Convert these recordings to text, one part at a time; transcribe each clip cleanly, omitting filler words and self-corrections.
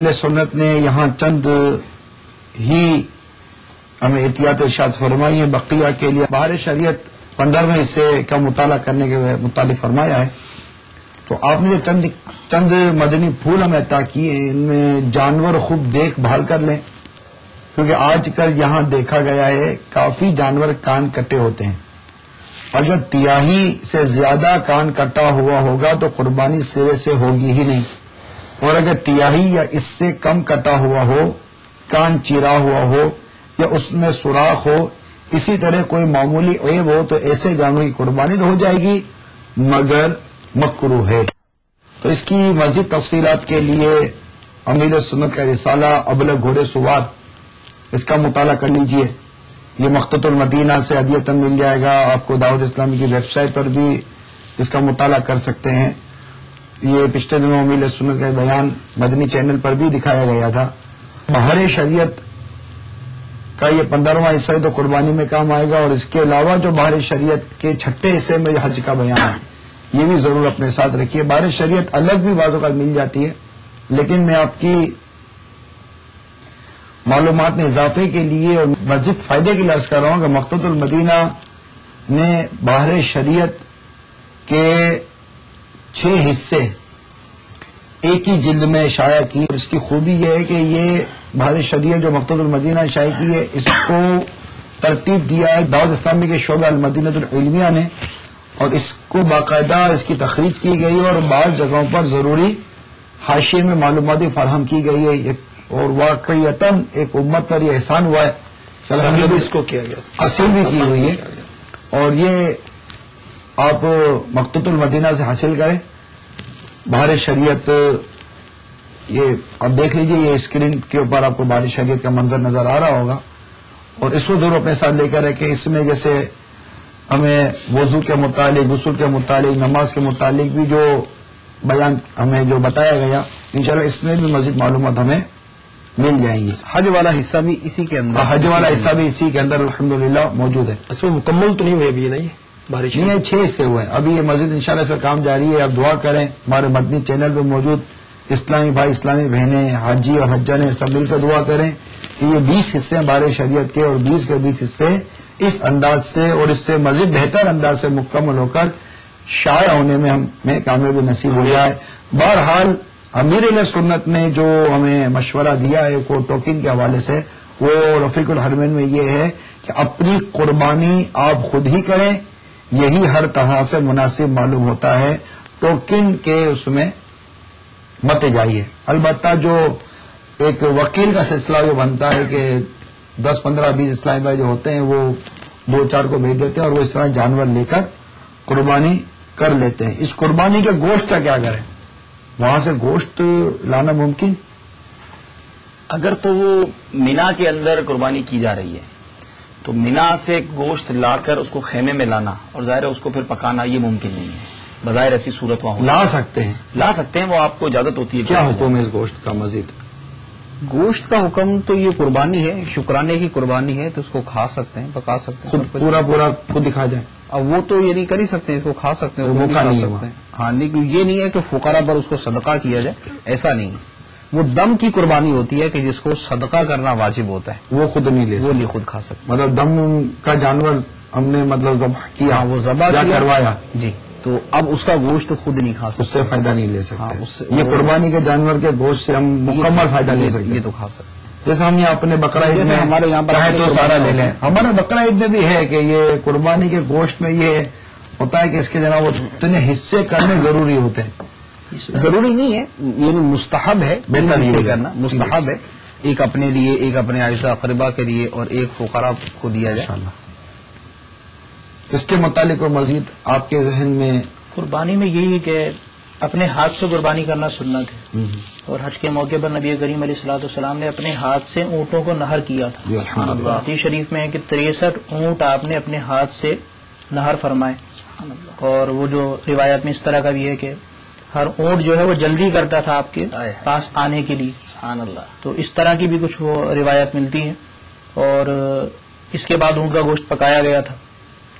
سنت نے یہاں چند ہی ہمیں احتیاط ارشاد فرمائی ہے. بقیہ کے لیے بہار شریعت 15ویں حصے کا مطالعہ کرنے کے متعلق فرمایا ہے. تو آپ نے جو چند مدنی پھول ہمیں عطا کیے ہیں، ان میں جانور خوب دیکھ بھال کر لیں، کیونکہ آج کل یہاں دیکھا گیا ہے کافی جانور کان کٹے ہوتے ہیں. اگر تیاہی سے زیادہ کان کٹا ہوا ہوگا تو قربانی سرے سے ہوگی ہی نہیں، اور اگر تیاہی یا اس سے کم کٹا ہوا ہو، کان چیرا ہوا ہو یا اس میں سوراخ ہو، اسی طرح کوئی معمولی عیب ہو، تو ایسے جانور کی قربانی تو ہو جائے گی مگر مکروہ ہے. تو اس کی مزید تفصیلات کے لیے امیر سنت کا رسالہ ابلغ گھوڑے سوار، اس کا مطالعہ کر لیجئے. یہ مخطوط المدینہ سے ہدیۃً مل جائے گا. آپ کو دعوت اسلامی کی ویب سائٹ پر بھی اس کا مطالعہ کر سکتے ہیں. یہ پچھلے دنوں امیر سنت کا بیان مدنی چینل پر بھی دکھایا گیا تھا. بہار شریعت کا یہ 15واں حصہ تو قربانی میں کام آئے گا، اور اس کے علاوہ جو بہار شریعت کے چھٹے حصے میں جو حج کا بیان ہے یہ بھی ضرور اپنے ساتھ رکھیے. بہار شریعت الگ بھی بعض اوقات مل جاتی ہے، لیکن میں آپ کی معلومات میں اضافے کے لیے اور مزید فائدے کے لیے عرض کر رہا ہوں کہ مخطوط المدینہ نے بہار شریعت کے 6 حصے ایک ہی جلد میں شائع کی. اور اس کی خوبی یہ ہے کہ یہ بہار شریعت جو مخطوط المدینہ شائع کی ہے، اس کو ترتیب دیا ہے دعوت اسلامی کے شعبہ المدینہ العلمیہ نے، اور اس کو باقاعدہ اس کی تخریج کی گئی اور بعض جگہوں پر ضروری حاشیے میں معلومات فراہم کی گئی ہے. اور واقعیتاً ایک امت پر یہ احسان ہوا ہے، اس کو کیا گیا، حاصل بھی کی ہوئی ہے. اور یہ آپ مخطوط المدینہ سے حاصل کریں بہار شریعت. یہ آپ دیکھ لیجئے، یہ اسکرین کے اوپر آپ کو بہار شریعت کا منظر نظر آ رہا ہوگا، اور اس کو ضرور اپنے ساتھ لے کر رکھیں. اس میں جیسے ہمیں وضو کے متعلق، غسل کے متعلق، نماز کے متعلق بھی جو بیان ہمیں جو بتایا گیا، انشاءاللہ اس میں بھی مزید معلومات ہمیں مل جائیں گی. حج والا حصہ بھی اسی کے اندر، حج والا حصہ بھی اسی کے اندر الحمدللہ موجود ہے. اس میں مکمل تو نہیں ہوئے ابھی نہیں بارش نہیں، 6 حصے ہوئے ہیں. ابھی یہ مزید انشاءاللہ اس کا کام جاری ہے. آپ دعا کریں. ہمارے مدنی چینل پہ موجود اسلامی بھائی، اسلامی بہنیں، حاجی اور حجانے سب مل کر دعا کریں کہ یہ 20 حصے ہیں بہار شریعت کے، اور 20 کے 20 حصے اس انداز سے اور اس سے مزید بہتر انداز سے مکمل ہو کر شائع ہونے میں ہمیں کامیابی نصیب ہو جائے. بہرحال امیر علیہ سنت نے جو ہمیں مشورہ دیا ہے کو ٹوکن کے حوالے سے، وہ رفیق الحرمین میں یہ ہے کہ اپنی قربانی آپ خود ہی کریں، یہی ہر طرح سے مناسب معلوم ہوتا ہے. ٹوکن کے اس میں مت جائیے. البتہ جو ایک وکیل کا سلسلہ جو بنتا ہے کہ 10 15 20 اسلامی بھائی جو ہوتے ہیں وہ 2 4 کو بھیج دیتے ہیں اور وہ اس طرح جانور لے کر قربانی کر لیتے ہیں. اس قربانی کے گوشت کا کیا کریں؟ وہاں سے گوشت لانا ممکن؟ اگر تو وہ مینا کے اندر قربانی کی جا رہی ہے تو مینا سے گوشت لا کر اس کو خیمے میں لانا اور ظاہر ہے اس کو پھر پکانا یہ ممکن نہیں ہے. بظاہر ایسی صورت وہاں لا سکتے ہیں، وہ آپ کو اجازت ہوتی ہے. کیا حکم ہے اس گوشت کا؟ مزید گوشت کا حکم تو یہ قربانی ہے، شکرانے کی قربانی ہے، تو اس کو کھا سکتے ہیں، پکا سکتے ہیں، پورا خود دکھا جائے. اب وہ تو یہ نہیں کر ہی سکتے، اس کو کھا سکتے ہیں، وہ کھا سکتے ہیں. ہاں، لیکن یہ نہیں ہے کہ فقراء پر اس کو صدقہ کیا جائے، ایسا نہیں ہے. وہ دم کی قربانی ہوتی ہے کہ جس کو صدقہ کرنا واجب ہوتا ہے، وہ خود نہیں لے وہ نہیں خود کھا سکتے. مطلب دم کا جانور ہم نے ذبح کیا، وہ ذبح کروایا جی، تو اب اس کا گوشت خود نہیں کھا سکتے، اس سے فائدہ نہیں لے سکتے. یہ قربانی کے جانور کے گوشت سے ہم مکمل فائدہ لے سکتے، یہ تو کھا سکتے. جیسے ہم یہ اپنے بقرہ عید میں ہمارے یہاں پر تو سارا لے لیں. ہمارے بقرہ عید میں بھی ہے کہ یہ قربانی کے گوشت میں یہ ہوتا ہے کہ اس کے جناب وہ اتنے حصے کرنے ضروری ہوتے ہیں. ضروری نہیں ہے، یعنی مستحب ہے، بہتر حصے کرنا مستحب ہے. ایک اپنے لیے، ایک اپنے اعزاء اقربا کے لیے، اور ایک فقراء کو دیا جائے. اس کے متعلق اور مزید آپ کے ذہن میں؟ قربانی میں یہی ہے کہ اپنے ہاتھ سے قربانی کرنا سنت ہے، اور حج کے موقع پر نبی کریم علیہ الصلوۃ والسلام نے اپنے ہاتھ سے اونٹوں کو نہر کیا تھا. حدیث شریف میں ہے کہ 63 اونٹ آپ نے اپنے ہاتھ سے نہر فرمائے. اور وہ جو روایت میں اس طرح کا بھی ہے کہ ہر اونٹ جو ہے وہ جلدی کرتا تھا آپ کے پاس آنے کے لیے. سبحان اللہ. تو اس طرح کی بھی کچھ وہ روایت ملتی ہیں. اور اس کے بعد اونٹ کا گوشت پکایا گیا تھا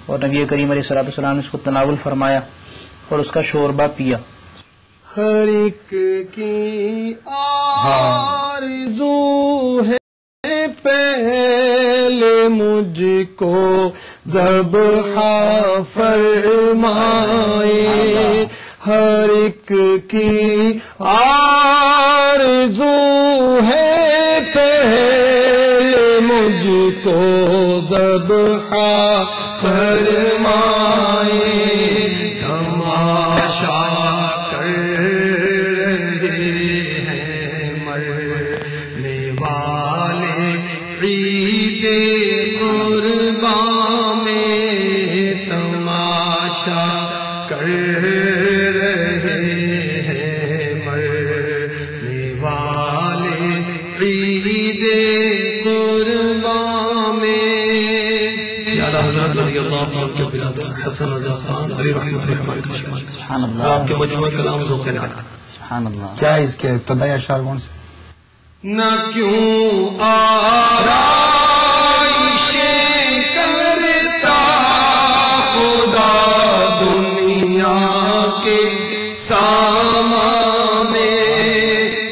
اور نبی کریم علیہ الصلوۃ والسلام نے اس کو تناول فرمایا اور اس کا شوربہ پیا. ہر ایک کی آرزو ہے پہلے مجھ کو ذبح فرمائے، ہر ایک کی آرزو ہے پہلے مجھ کو ذبح فرمائے، تماشا کر رہے ہیں مرنے والے عید قربان میں، تماشا کر رہے ہیں مرنے والے عید قربان میں۔ حضرت رضی اللہ عنہ کے بلاد حسن رضا خان علی رحمۃ الرحمان کا شمار، سبحان اللہ، آپ کے مجموعہ کلام ذوق نعت۔ سبحان اللہ۔ کیا ہے اس کے ابتدائی اشعار کون سے؟ نہ کیوں آرائشیں کرتا خدا دنیا کے سامان میں،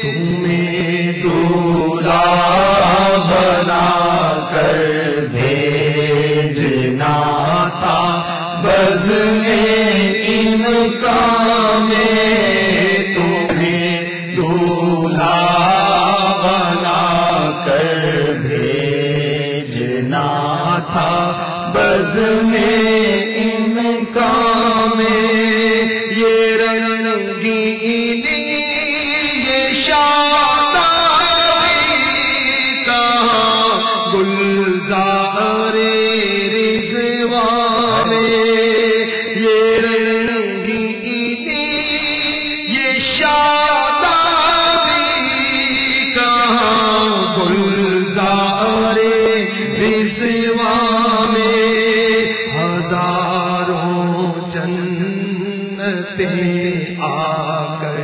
تمہیں دولہا بنا کر بھیجنا تھا بزم انکار میں، تمہیں دولہا بھیجنا تھا بزم انکار میں، یہ رنگینی یہ شادابی کہاں گلزار رضوان میں، یہ رنگینی یہ شادابی کہاں گلزار رضوان میں، ہزاروں جنتیں آ کر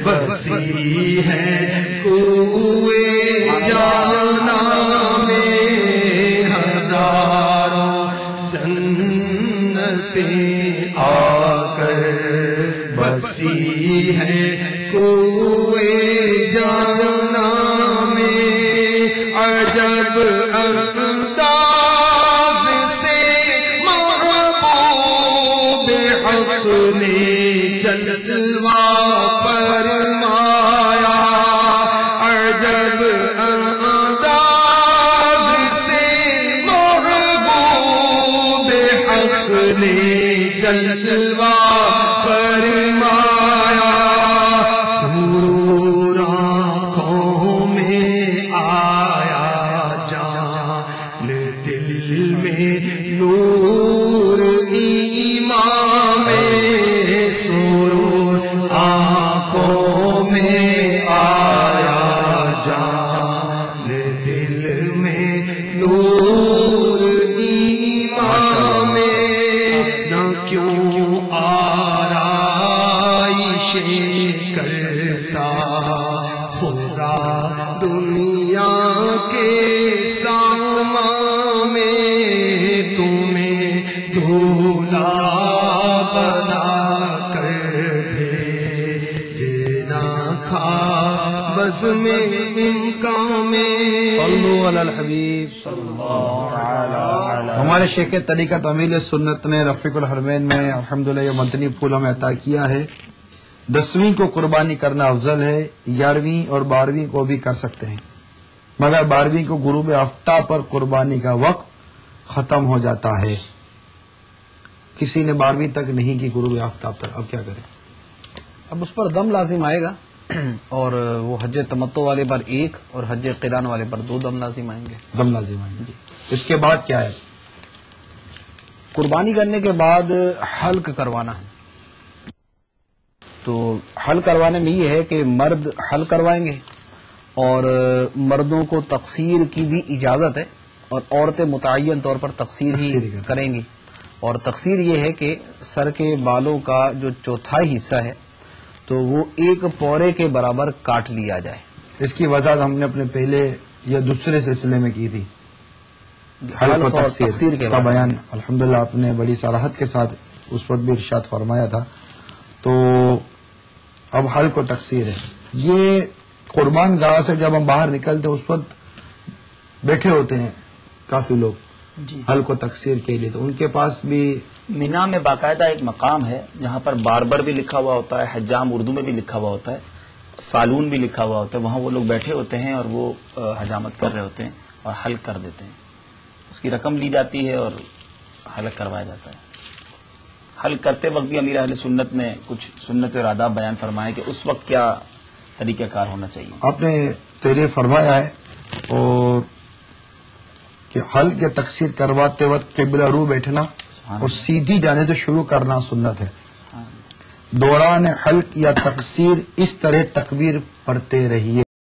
بسی ہیں کوئے جانا میں، ہزاروں جنتیں آ کر بسی ہیں کوئے جانا میں، عجب انداز سے محبوب حق نے جلوہ فرمایا، عجب انداز سے محبوب حق نے جلوہ فرمایا، سرور آنکھوں میں آیا جان دل میں نور ایمان میں، سرور آنکھوں میں آیا جان دل میں نور ایمان میں، نہ کیوں آرائشیں کرتا خدا دنیا کے سامان میں، تمہیں دولہا بنا کر بھیجنا تھا بزم انکار میں۔ صلو علی الحبیب صلی اللہ تعالی علی۔ ہمارے شیخ طریقت امیل سنت نے رفیق الحرمین میں الحمدللہ یہ مدنی پھول ہمیں عطا کیا ہے۔ 10ویں کو قربانی کرنا افضل ہے، 11ویں اور 12ویں کو بھی کر سکتے ہیں، مگر 12ویں کو غروب آفتاب پر قربانی کا وقت ختم ہو جاتا ہے۔ کسی نے 12ویں تک نہیں کی غروب آفتاب تک، اب کیا کریں؟ اب اس پر دم لازم آئے گا، اور وہ حج تمتع والے پر 1 اور حج قران والے پر 2 دم لازم آئیں گے۔ دم لازم آئیں گے۔ اس کے بعد کیا ہے؟ قربانی کرنے کے بعد حلق کروانا ہے۔ تو حلق کروانے میں یہ ہے کہ مرد حلق کروائیں گے، اور مردوں کو تقصیر کی بھی اجازت ہے، اور عورتیں متعین طور پر تقصیر ہی کریں گی۔ اور تقصیر یہ ہے کہ سر کے بالوں کا جو چوتھائی حصہ ہے تو وہ 1 پورے کے برابر کاٹ لیا جائے۔ اس کی وضاحت ہم نے اپنے پہلے یا دوسرے سلسلے میں کی تھی، حلق اور تقصیر کا بیان الحمدللہ آپ نے بڑی صراحت کے ساتھ اس وقت بھی ارشاد فرمایا تھا۔ تو اب حلق و تقصیر ہے. یہ قربان گاہ سے جب ہم باہر نکلتے اس وقت بیٹھے ہوتے ہیں کافی لوگ جی حلق و تقصیر کے لیے، تو ان کے پاس بھی مینا میں باقاعدہ ایک مقام ہے جہاں پر باربر بھی لکھا ہوا ہوتا ہے، حجام اردو میں بھی لکھا ہوا ہوتا ہے، سالون بھی لکھا ہوا ہوتا ہے. وہاں وہ لوگ بیٹھے ہوتے ہیں اور وہ حجامت کر رہے ہوتے ہیں اور حلق کر دیتے ہیں. اس کی رقم لی جاتی ہے اور حلق کروایا جاتا ہے. حلق کرتے وقت بھی امیر اہل سنت نے کچھ سنت اور آداب بیان فرمائے کہ اس وقت کیا طریقہ کار ہونا چاہیے. آپ نے تحریر فرمایا ہے اور کہ حلق یا تقصیر کرواتے وقت قبلہ رو بیٹھنا اور سیدھی جانے سے شروع کرنا سنت ہے. دوران حلق یا تقصیر اس طرح تکبیر پڑھتے رہیے.